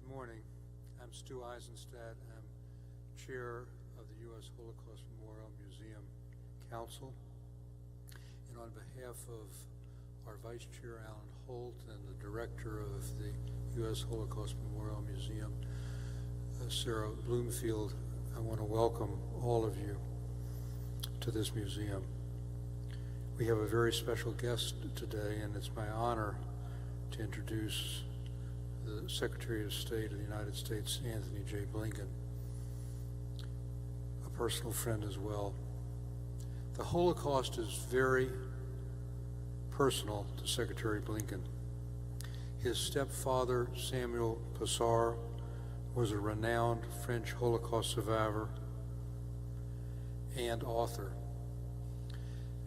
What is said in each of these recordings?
morning. I'm Stu Eisenstadt. I'm chair of the U.S. Holocaust Memorial Museum Council. And on behalf of our Vice Chair, Alan Holt, and the Director of the U.S. Holocaust Memorial Museum, Sarah Bloomfield, I want to welcome all of you to this museum. We have a very special guest today, and it's my honor to introduce the Secretary of State of the United States, Anthony J. Blinken, a personal friend as well. The Holocaust is very personal to Secretary Blinken. His stepfather, Samuel Passard, was a renowned French Holocaust survivor and author.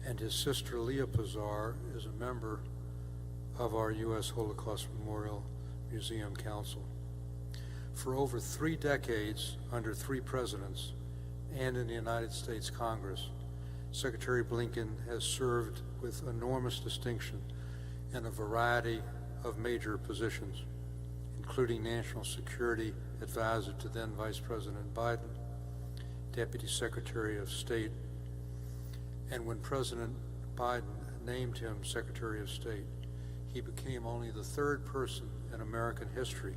And his sister, Leah Passard, is a member of our U.S. Holocaust Memorial Museum Council. For over 3 decades, under 3 presidents, and in the United States Congress, Secretary Blinken has served with enormous distinction in a variety of major positions, including National Security Advisor to then Vice President Biden, Deputy Secretary of State, and when President Biden named him Secretary of State, he became only the 3rd person in American history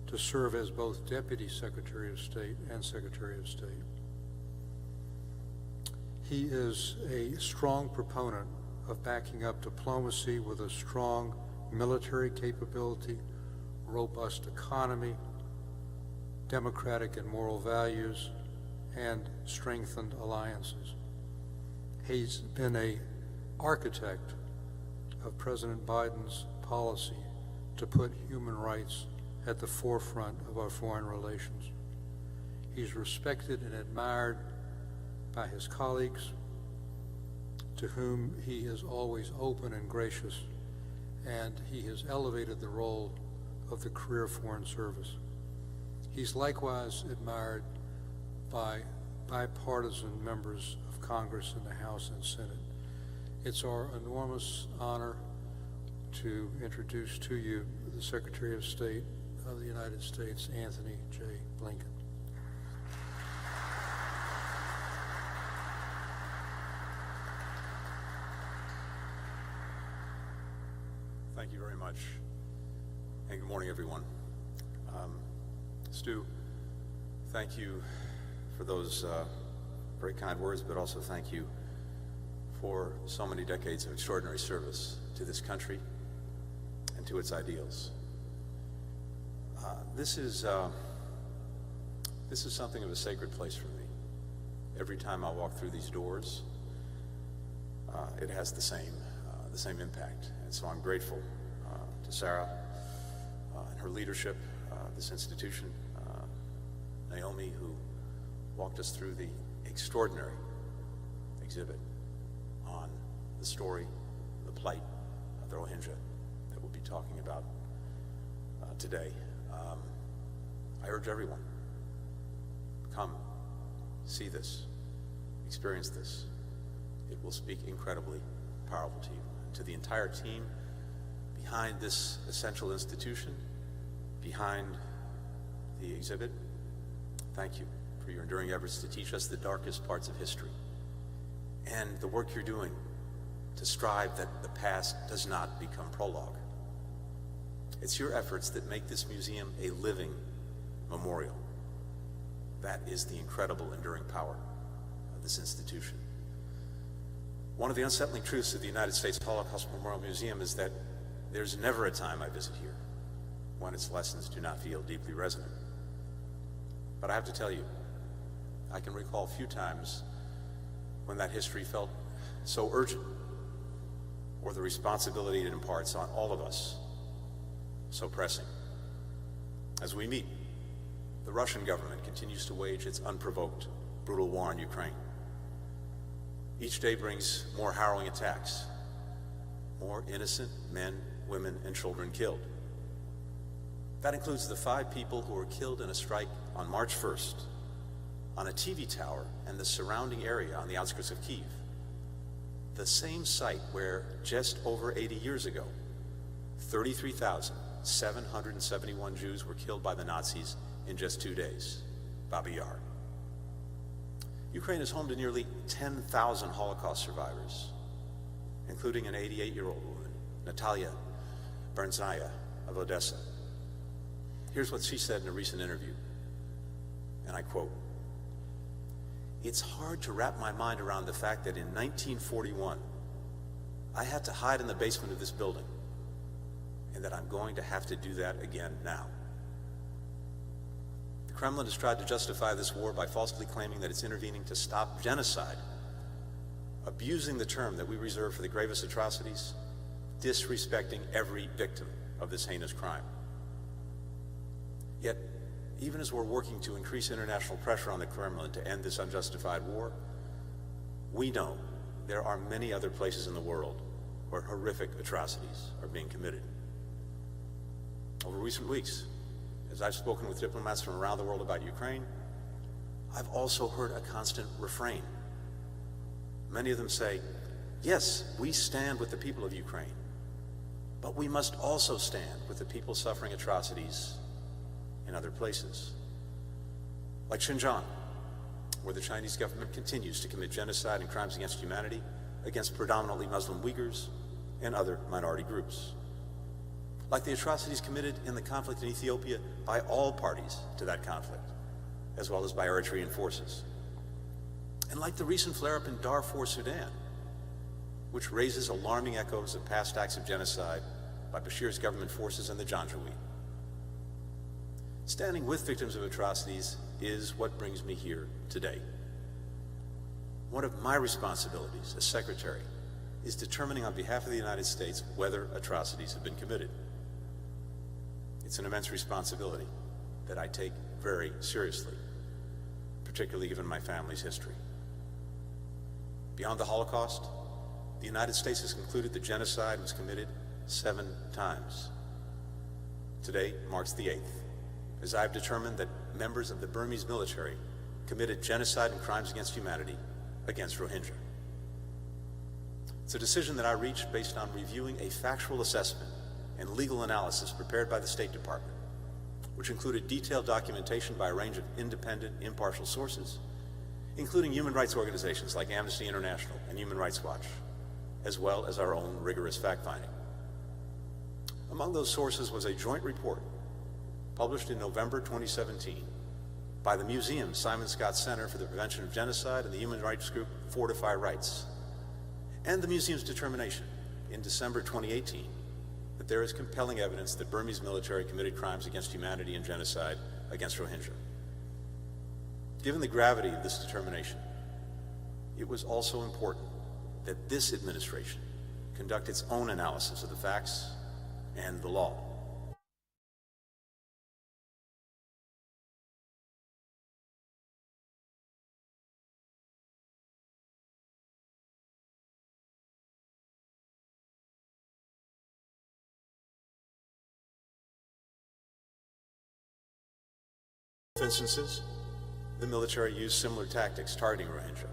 to serve as both Deputy Secretary of State and Secretary of State. He is a strong proponent of backing up diplomacy with a strong military capability, robust economy, democratic and moral values, and strengthened alliances. He's been an architect of President Biden's policy to put human rights at the forefront of our foreign relations. He's respected and admired by his colleagues, to whom he is always open and gracious, and he has elevated the role of the career Foreign Service. He's likewise admired by bipartisan members of Congress in the House and Senate. It's our enormous honor to introduce to you the Secretary of State of the United States, Anthony J. Blinken. Thank you very much, and good morning, everyone. Stu, thank you for those very kind words, but also thank you for so many decades of extraordinary service to this country and to its ideals. This is something of a sacred place for me. Every time I walk through these doors, it has the same impact. And so I'm grateful to Sarah and her leadership, this institution, Naomi, who walked us through the extraordinary exhibit on the story, the plight of the Rohingya that we'll be talking about today. I urge everyone, come, see this, experience this. It will speak incredibly powerful to you. To the entire team behind this essential institution, behind the exhibit, thank you for your enduring efforts to teach us the darkest parts of history and the work you're doing to strive that the past does not become prologue. It's your efforts that make this museum a living memorial. That is the incredible enduring power of this institution. One of the unsettling truths of the United States Holocaust Memorial Museum is that there's never a time I visit here when its lessons do not feel deeply resonant. But I have to tell you, I can recall few times when that history felt so urgent, or the responsibility it imparts on all of us so pressing. As we meet, the Russian government continues to wage its unprovoked, brutal war on Ukraine. Each day brings more harrowing attacks, more innocent men, women, and children killed. That includes the 5 people who were killed in a strike on March 1st on a TV tower and the surrounding area on the outskirts of Kyiv, the same site where just over 80 years ago, 33,000 771 Jews were killed by the Nazis in just 2 days. Babi Yar. Ukraine is home to nearly 10,000 Holocaust survivors, including an 88-year-old woman, Natalia Bernzaya of Odessa. Here's what she said in a recent interview, and I quote, "It's hard to wrap my mind around the fact that in 1941, I had to hide in the basement of this building, and that I'm going to have to do that again now." The Kremlin has tried to justify this war by falsely claiming that it's intervening to stop genocide, abusing the term that we reserve for the gravest atrocities, disrespecting every victim of this heinous crime. Yet, even as we're working to increase international pressure on the Kremlin to end this unjustified war, we know there are many other places in the world where horrific atrocities are being committed. Over recent weeks, as I've spoken with diplomats from around the world about Ukraine, I've also heard a constant refrain. Many of them say, yes, we stand with the people of Ukraine, but we must also stand with the people suffering atrocities in other places, like Xinjiang, where the Chinese government continues to commit genocide and crimes against humanity against predominantly Muslim Uyghurs and other minority groups. Like the atrocities committed in the conflict in Ethiopia by all parties to that conflict, as well as by Eritrean forces. And like the recent flare-up in Darfur, Sudan, which raises alarming echoes of past acts of genocide by Bashir's government forces and the Janjaweed. Standing with victims of atrocities is what brings me here today. One of my responsibilities as Secretary is determining on behalf of the United States whether atrocities have been committed. It's an immense responsibility that I take very seriously, particularly given my family's history. Beyond the Holocaust, the United States has concluded that genocide was committed 7 times. Today marks the 8th, as I have determined that members of the Burmese military committed genocide and crimes against humanity against Rohingya. It's a decision that I reached based on reviewing a factual assessment and legal analysis prepared by the State Department, which included detailed documentation by a range of independent, impartial sources, including human rights organizations like Amnesty International and Human Rights Watch, as well as our own rigorous fact-finding. Among those sources was a joint report published in November 2017 by the Museum's Simon Skjodt Center for the Prevention of Genocide and the human rights group Fortify Rights, and the museum's determination in December 2018 that there is compelling evidence that Burmese military committed crimes against humanity and genocide against Rohingya. Given the gravity of this determination, it was also important that this administration conduct its own analysis of the facts and the law. Instances, the military used similar tactics targeting Rohingya: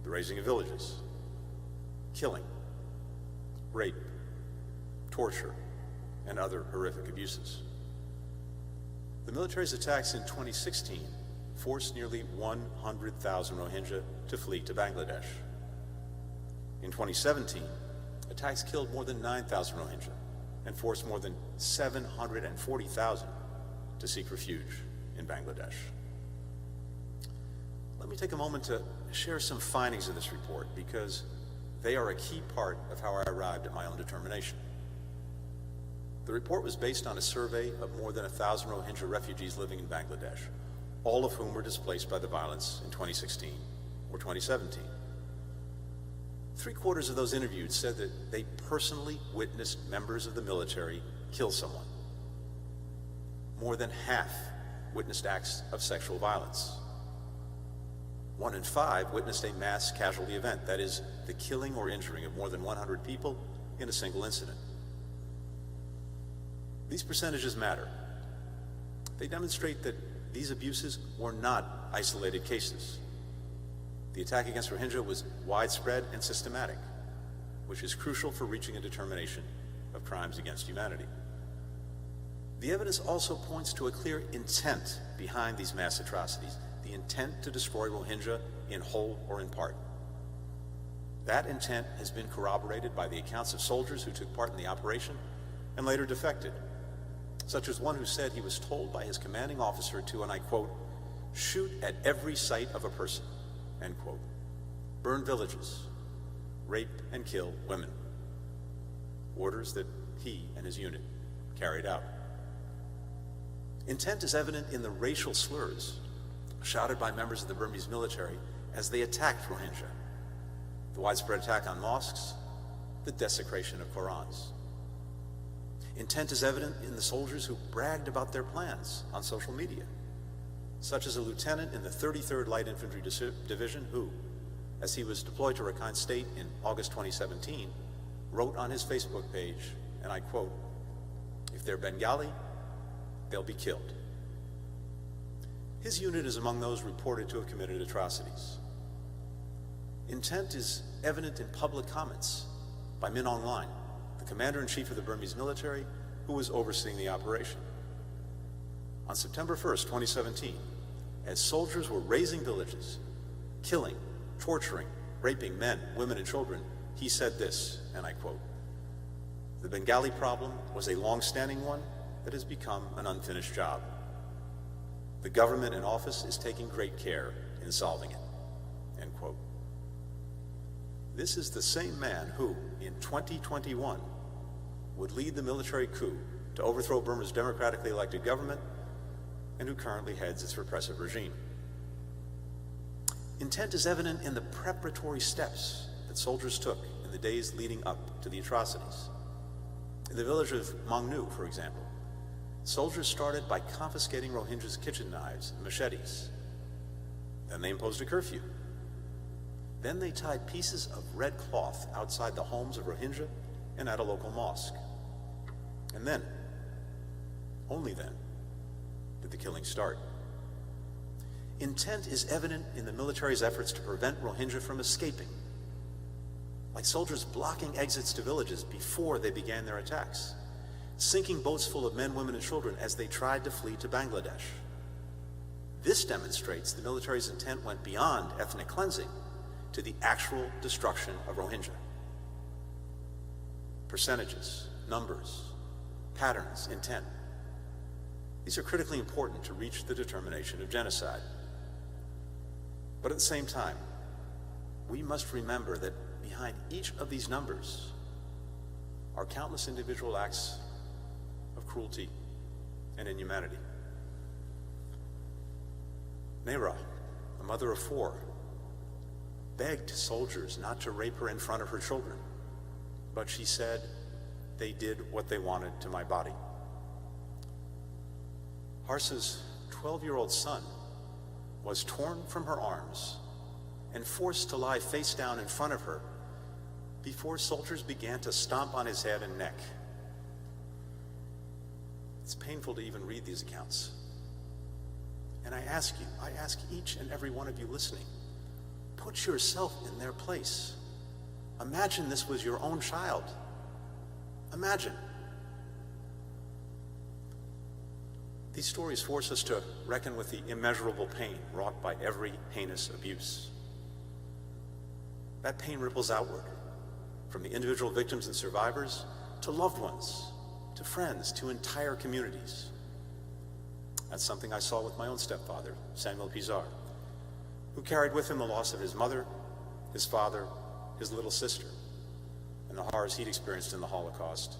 the razing of villages, killing, rape, torture, and other horrific abuses. The military's attacks in 2016 forced nearly 100,000 Rohingya to flee to Bangladesh. In 2017, attacks killed more than 9,000 Rohingya and forced more than 740,000 to seek refuge in Bangladesh. Let me take a moment to share some findings of this report because they are a key part of how I arrived at my own determination. The report was based on a survey of more than 1,000 Rohingya refugees living in Bangladesh, all of whom were displaced by the violence in 2016 or 2017. 3/4 of those interviewed said that they personally witnessed members of the military kill someone. More than half witnessed acts of sexual violence. 1 in 5 witnessed a mass casualty event, that is, the killing or injuring of more than 100 people in a single incident. These percentages matter. They demonstrate that these abuses were not isolated cases. The attack against Rohingya was widespread and systematic, which is crucial for reaching a determination of crimes against humanity. The evidence also points to a clear intent behind these mass atrocities, the intent to destroy Rohingya in whole or in part. That intent has been corroborated by the accounts of soldiers who took part in the operation and later defected, such as one who said he was told by his commanding officer to, and I quote, shoot at every sight of a person, end quote, burn villages, rape and kill women, orders that he and his unit carried out. Intent is evident in the racial slurs shouted by members of the Burmese military as they attacked Rohingya, the widespread attack on mosques, the desecration of Qurans. Intent is evident in the soldiers who bragged about their plans on social media, such as a lieutenant in the 33rd Light Infantry Division who, as he was deployed to Rakhine State in August 2017, wrote on his Facebook page, and I quote, "If they're Bengali, they'll be killed." His unit is among those reported to have committed atrocities. Intent is evident in public comments by Min Aung Hlaing, the commander-in-chief of the Burmese military who was overseeing the operation. On September 1st, 2017, as soldiers were razing villages, killing, torturing, raping men, women, and children, he said this, and I quote, "The Bengali problem was a long-standing one that has become an unfinished job. The government in office is taking great care in solving it," end quote. This is the same man who, in 2021, would lead the military coup to overthrow Burma's democratically elected government and who currently heads its repressive regime. Intent is evident in the preparatory steps that soldiers took in the days leading up to the atrocities. In the village of Mangnu, for example, soldiers started by confiscating Rohingyas' kitchen knives and machetes. Then they imposed a curfew. Then they tied pieces of red cloth outside the homes of Rohingya and at a local mosque. And then, only then, did the killing start. Intent is evident in the military's efforts to prevent Rohingya from escaping, like soldiers blocking exits to villages before they began their attacks, sinking boats full of men, women, and children as they tried to flee to Bangladesh. This demonstrates the military's intent went beyond ethnic cleansing to the actual destruction of Rohingya. Percentages, numbers, patterns, intent. These are critically important to reach the determination of genocide. But at the same time, we must remember that behind each of these numbers are countless individual acts of cruelty and inhumanity. Nehra, a mother of 4, begged soldiers not to rape her in front of her children, but she said, "They did what they wanted to my body." Harsa's 12-year-old son was torn from her arms and forced to lie face down in front of her before soldiers began to stomp on his head and neck. It's painful to even read these accounts. And I ask each and every one of you listening, put yourself in their place. Imagine this was your own child. Imagine. These stories force us to reckon with the immeasurable pain wrought by every heinous abuse. That pain ripples outward, from the individual victims and survivors, to loved ones, to friends, to entire communities. That's something I saw with my own stepfather, Samuel Pizarro, who carried with him the loss of his mother, his father, his little sister, and the horrors he'd experienced in the Holocaust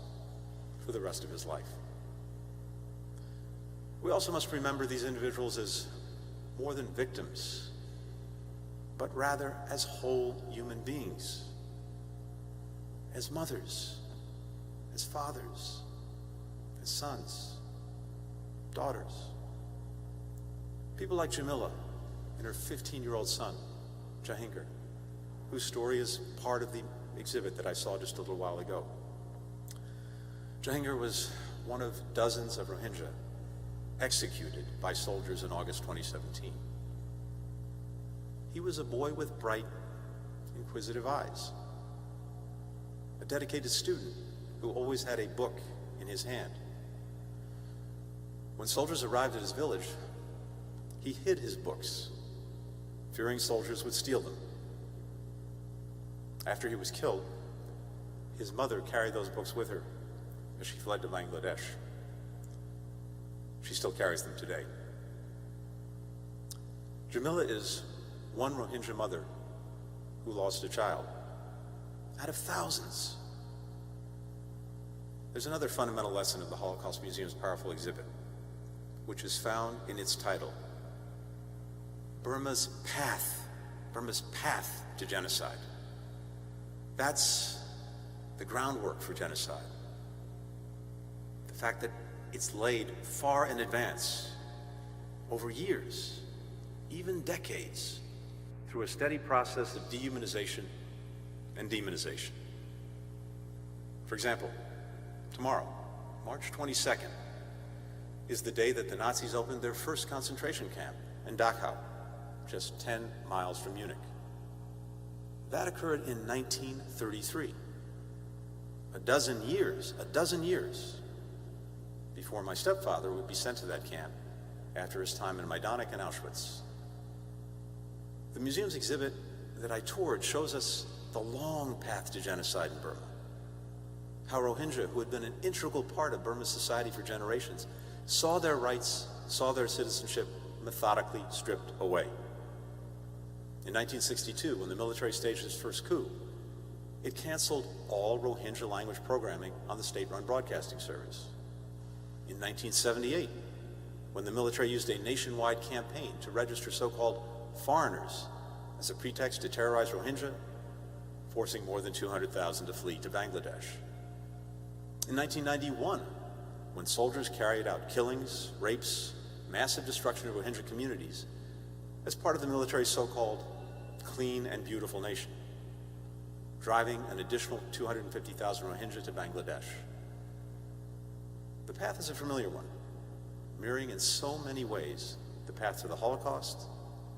for the rest of his life. We also must remember these individuals as more than victims, but rather as whole human beings, as mothers, as fathers, as sons, daughters. People like Jamila and her 15-year-old son, Jahangar, whose story is part of the exhibit that I saw just a little while ago. Jahangar was one of dozens of Rohingya executed by soldiers in August 2017. He was a boy with bright, inquisitive eyes, a dedicated student who always had a book in his hand, When soldiers arrived at his village, he hid his books, fearing soldiers would steal them. After he was killed, his mother carried those books with her as she fled to Bangladesh. She still carries them today. Jamila is one Rohingya mother who lost a child out of thousands. There's another fundamental lesson of the Holocaust Museum's powerful exhibit, which is found in its title, Burma's path to genocide. That's the groundwork for genocide. The fact that it's laid far in advance, over years, even decades, through a steady process of dehumanization and demonization. For example, tomorrow, March 22nd, is the day that the Nazis opened their first concentration camp in Dachau, just 10 miles from Munich. That occurred in 1933. A dozen years before my stepfather would be sent to that camp after his time in Majdanek and Auschwitz. The museum's exhibit that I toured shows us the long path to genocide in Burma. How Rohingya, who had been an integral part of Burma's society for generations, saw their rights, saw their citizenship methodically stripped away. In 1962, when the military staged its first coup, it canceled all Rohingya language programming on the state-run broadcasting service. In 1978, when the military used a nationwide campaign to register so-called foreigners as a pretext to terrorize Rohingya, forcing more than 200,000 to flee to Bangladesh. In 1991, when soldiers carried out killings, rapes, massive destruction of Rohingya communities as part of the military's so-called clean and beautiful nation, driving an additional 250,000 Rohingya to Bangladesh. The path is a familiar one, mirroring in so many ways the path to the Holocaust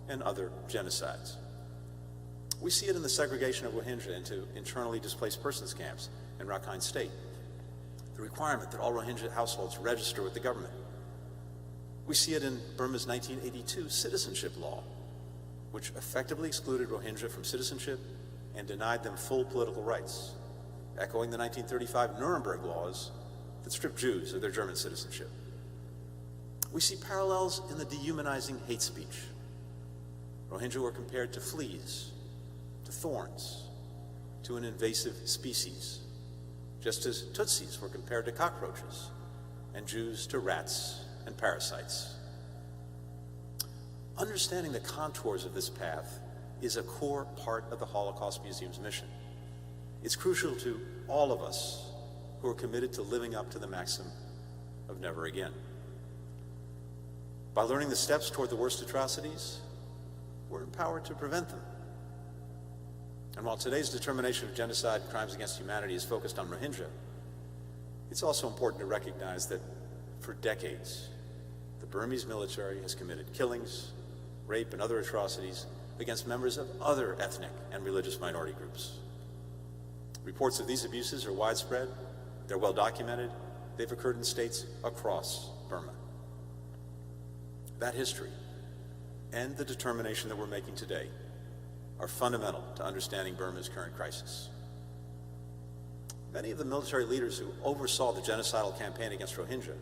and other genocides. We see it in the segregation of Rohingya into internally displaced persons camps in Rakhine State, the requirement that all Rohingya households register with the government. We see it in Burma's 1982 citizenship law, which effectively excluded Rohingya from citizenship and denied them full political rights, echoing the 1935 Nuremberg laws that stripped Jews of their German citizenship. We see parallels in the dehumanizing hate speech. Rohingya were compared to fleas, to thorns, to an invasive species, just as Tutsis were compared to cockroaches, and Jews to rats and parasites. Understanding the contours of this path is a core part of the Holocaust Museum's mission. It's crucial to all of us who are committed to living up to the maxim of never again. By learning the steps toward the worst atrocities, we're empowered to prevent them. And while today's determination of genocide and crimes against humanity is focused on Rohingya, it's also important to recognize that for decades, the Burmese military has committed killings, rape, and other atrocities against members of other ethnic and religious minority groups. Reports of these abuses are widespread, they're well documented, they've occurred in states across Burma. That history and the determination that we're making today are fundamental to understanding Burma's current crisis. Many of the military leaders who oversaw the genocidal campaign against Rohingya,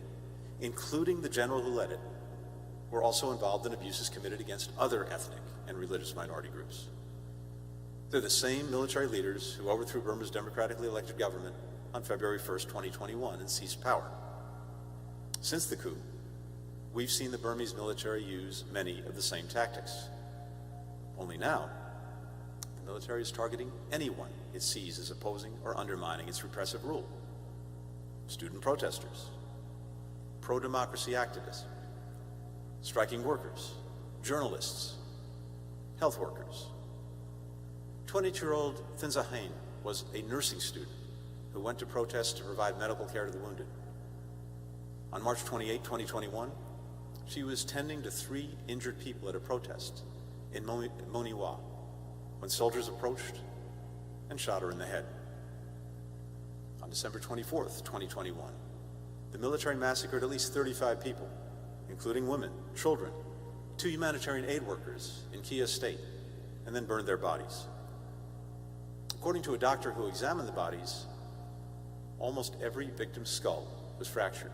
including the general who led it, were also involved in abuses committed against other ethnic and religious minority groups. They're the same military leaders who overthrew Burma's democratically elected government on February 1st, 2021 and seized power. Since the coup, we've seen the Burmese military use many of the same tactics. Only now, the military is targeting anyone it sees as opposing or undermining its repressive rule. Student protesters, pro-democracy activists, striking workers, journalists, health workers. 22-year-old Thinza Hain was a nursing student who went to protest to provide medical care to the wounded. On March 28, 2021, she was tending to 3 injured people at a protest in Moniwa when soldiers approached and shot her in the head. On December 24th, 2021, the military massacred at least 35 people including women, children, 2 humanitarian aid workers in Kia State, and then burned their bodies. According to a doctor who examined the bodies, almost every victim's skull was fractured.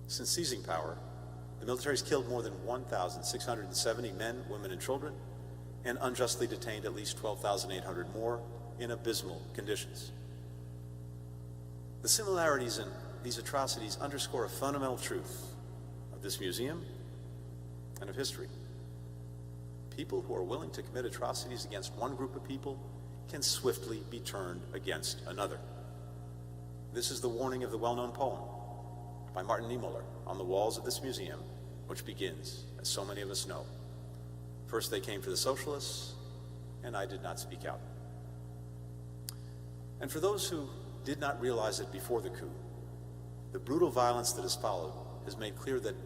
Since seizing power, the military has killed more than 1,670 men, women, and children, and unjustly detained at least 12,800 more in abysmal conditions. The similarities in these atrocities underscore a fundamental truth of this museum and of history. People who are willing to commit atrocities against one group of people can swiftly be turned against another. This is the warning of the well-known poem by Martin Niemöller on the walls of this museum, which begins, as so many of us know, "First they came for the socialists, and I did not speak out." And for those who did not realize it before the coup, the brutal violence that has followed has made clear that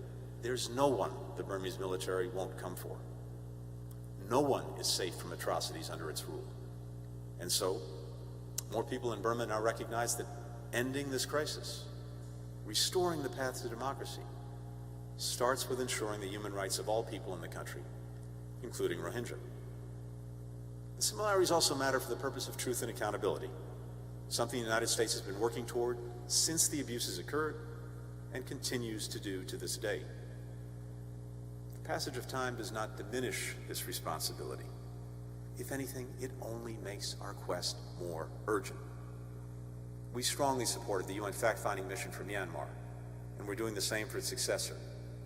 there's no one the Burmese military won't come for. No one is safe from atrocities under its rule. And so, more people in Burma now recognize that ending this crisis, restoring the path to democracy, starts with ensuring the human rights of all people in the country, including Rohingya. The similarities also matter for the purpose of truth and accountability, something the United States has been working toward since the abuses occurred and continues to do to this day. The passage of time does not diminish this responsibility. If anything, it only makes our quest more urgent. We strongly supported the UN fact-finding mission for Myanmar, and we're doing the same for its successor,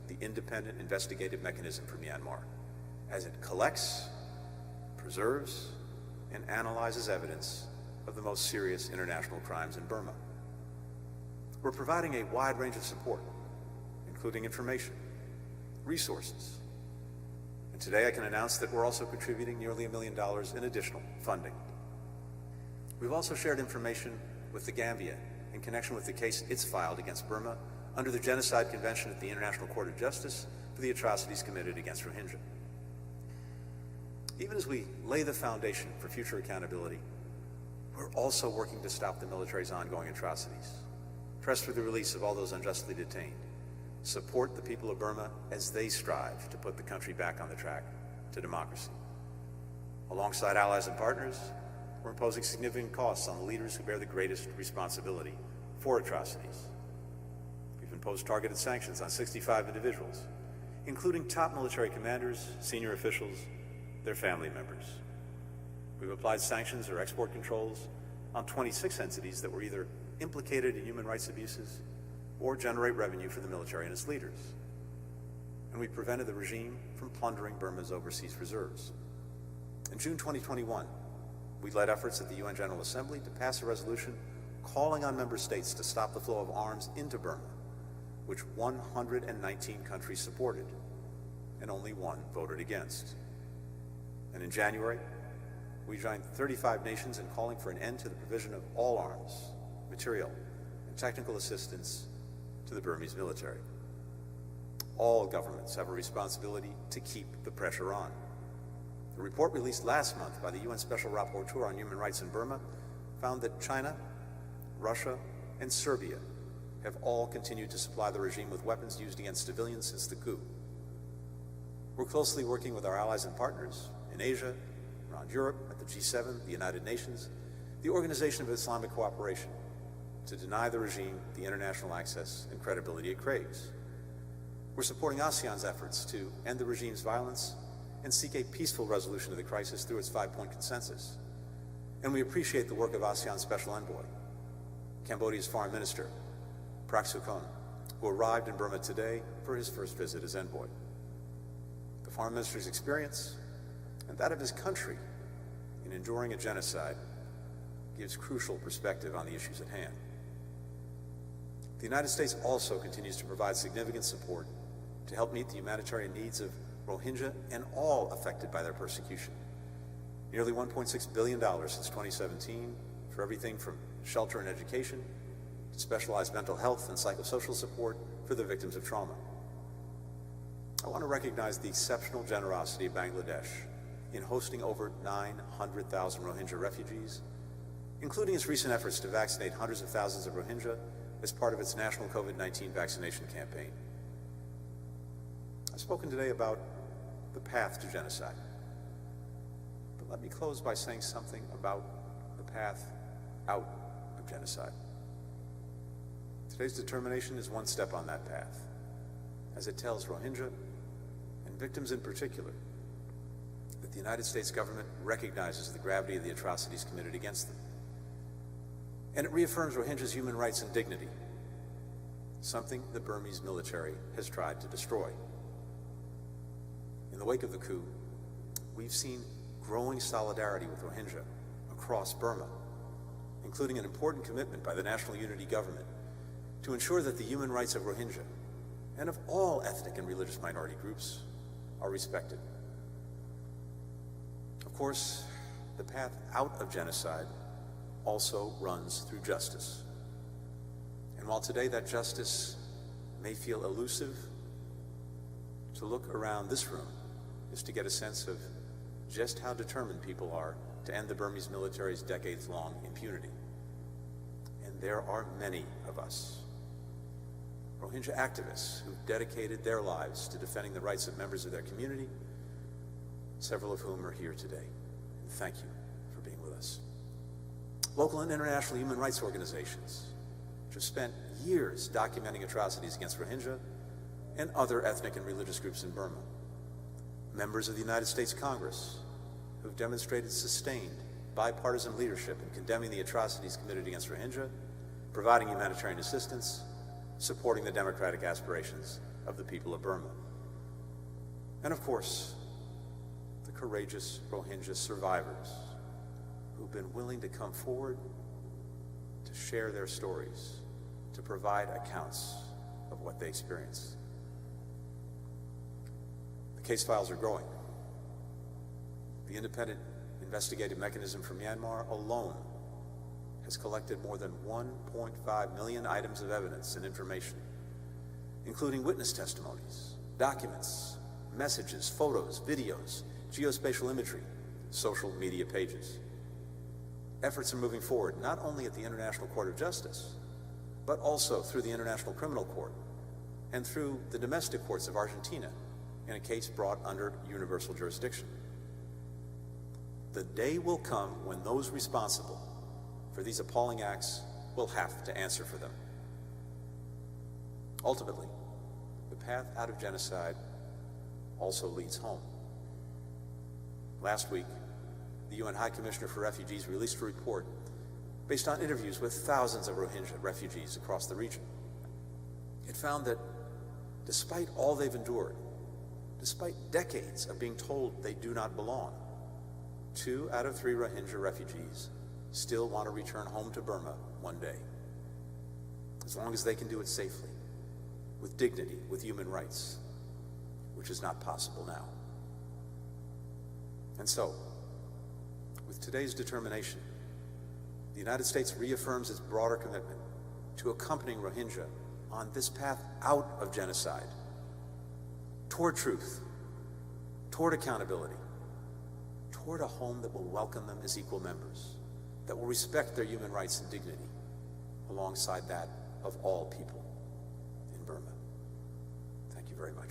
the Independent Investigative Mechanism for Myanmar, as it collects, preserves, and analyzes evidence of the most serious international crimes in Burma. We're providing a wide range of support, including information, resources, and today I can announce that we're also contributing nearly $1 million in additional funding. We've also shared information with the Gambia in connection with the case it's filed against Burma under the Genocide Convention at the International Court of Justice for the atrocities committed against Rohingya. Even as we lay the foundation for future accountability, we're also working to stop the military's ongoing atrocities, press for the release of all those unjustly detained, support the people of Burma as they strive to put the country back on the track to democracy. Alongside allies and partners, we're imposing significant costs on the leaders who bear the greatest responsibility for atrocities. We've imposed targeted sanctions on 65 individuals, including top military commanders, senior officials, their family members. We've applied sanctions or export controls on 26 entities that were either implicated in human rights abuses or generate revenue for the military and its leaders. And we prevented the regime from plundering Burma's overseas reserves. In June 2021, we led efforts at the UN General Assembly to pass a resolution calling on member states to stop the flow of arms into Burma, which 119 countries supported, and only one voted against. And in January, we joined 35 nations in calling for an end to the provision of all arms, material, and technical assistance to the Burmese military. All governments have a responsibility to keep the pressure on. The report released last month by the UN Special Rapporteur on Human Rights in Burma found that China, Russia, and Serbia have all continued to supply the regime with weapons used against civilians since the coup. We're closely working with our allies and partners in Asia, around Europe, at the G7, the United Nations, the Organization of Islamic Cooperation, to deny the regime the international access and credibility it craves. We're supporting ASEAN's efforts to end the regime's violence and seek a peaceful resolution of the crisis through its 5-point consensus. And we appreciate the work of ASEAN Special Envoy, Cambodia's Foreign Minister, Prak Sokhonn, who arrived in Burma today for his first visit as envoy. The Foreign Minister's experience and that of his country in enduring a genocide gives crucial perspective on the issues at hand. The United States also continues to provide significant support to help meet the humanitarian needs of Rohingya and all affected by their persecution. Nearly $1.6 billion since 2017 for everything from shelter and education to specialized mental health and psychosocial support for the victims of trauma. I want to recognize the exceptional generosity of Bangladesh in hosting over 900,000 Rohingya refugees, including its recent efforts to vaccinate hundreds of thousands of Rohingya as part of its national COVID-19 vaccination campaign. I've spoken today about the path to genocide. But let me close by saying something about the path out of genocide. Today's determination is one step on that path, as it tells Rohingya, and victims in particular, that the United States government recognizes the gravity of the atrocities committed against them. And it reaffirms Rohingyas' human rights and dignity, something the Burmese military has tried to destroy. In the wake of the coup, we've seen growing solidarity with Rohingya across Burma, including an important commitment by the National Unity Government to ensure that the human rights of Rohingya and of all ethnic and religious minority groups are respected. Of course, the path out of genocide also runs through justice. And while today that justice may feel elusive, to look around this room is to get a sense of just how determined people are to end the Burmese military's decades-long impunity. And there are many of us, Rohingya activists who've dedicated their lives to defending the rights of members of their community, several of whom are here today. And thank you for being with us. Local and international human rights organizations, which have spent years documenting atrocities against Rohingya and other ethnic and religious groups in Burma. Members of the United States Congress, who have demonstrated sustained bipartisan leadership in condemning the atrocities committed against Rohingya, providing humanitarian assistance, supporting the democratic aspirations of the people of Burma. And of course, the courageous Rohingya survivors who've been willing to come forward to share their stories, to provide accounts of what they experienced. The case files are growing. The independent investigative mechanism for Myanmar alone has collected more than 1.5 million items of evidence and information, including witness testimonies, documents, messages, photos, videos, geospatial imagery, social media pages. Efforts are moving forward not only at the International Court of Justice, but also through the International Criminal Court and through the domestic courts of Argentina in a case brought under universal jurisdiction. The day will come when those responsible for these appalling acts will have to answer for them. Ultimately, the path out of genocide also leads home. Last week, the UN High Commissioner for Refugees released a report based on interviews with thousands of Rohingya refugees across the region. It found that despite all they've endured, despite decades of being told they do not belong, 2 out of 3 Rohingya refugees still want to return home to Burma one day, as long as they can do it safely, with dignity, with human rights, which is not possible now. And so, with today's determination, the United States reaffirms its broader commitment to accompanying Rohingya on this path out of genocide, toward truth, toward accountability, toward a home that will welcome them as equal members, that will respect their human rights and dignity alongside that of all people in Burma. Thank you very much.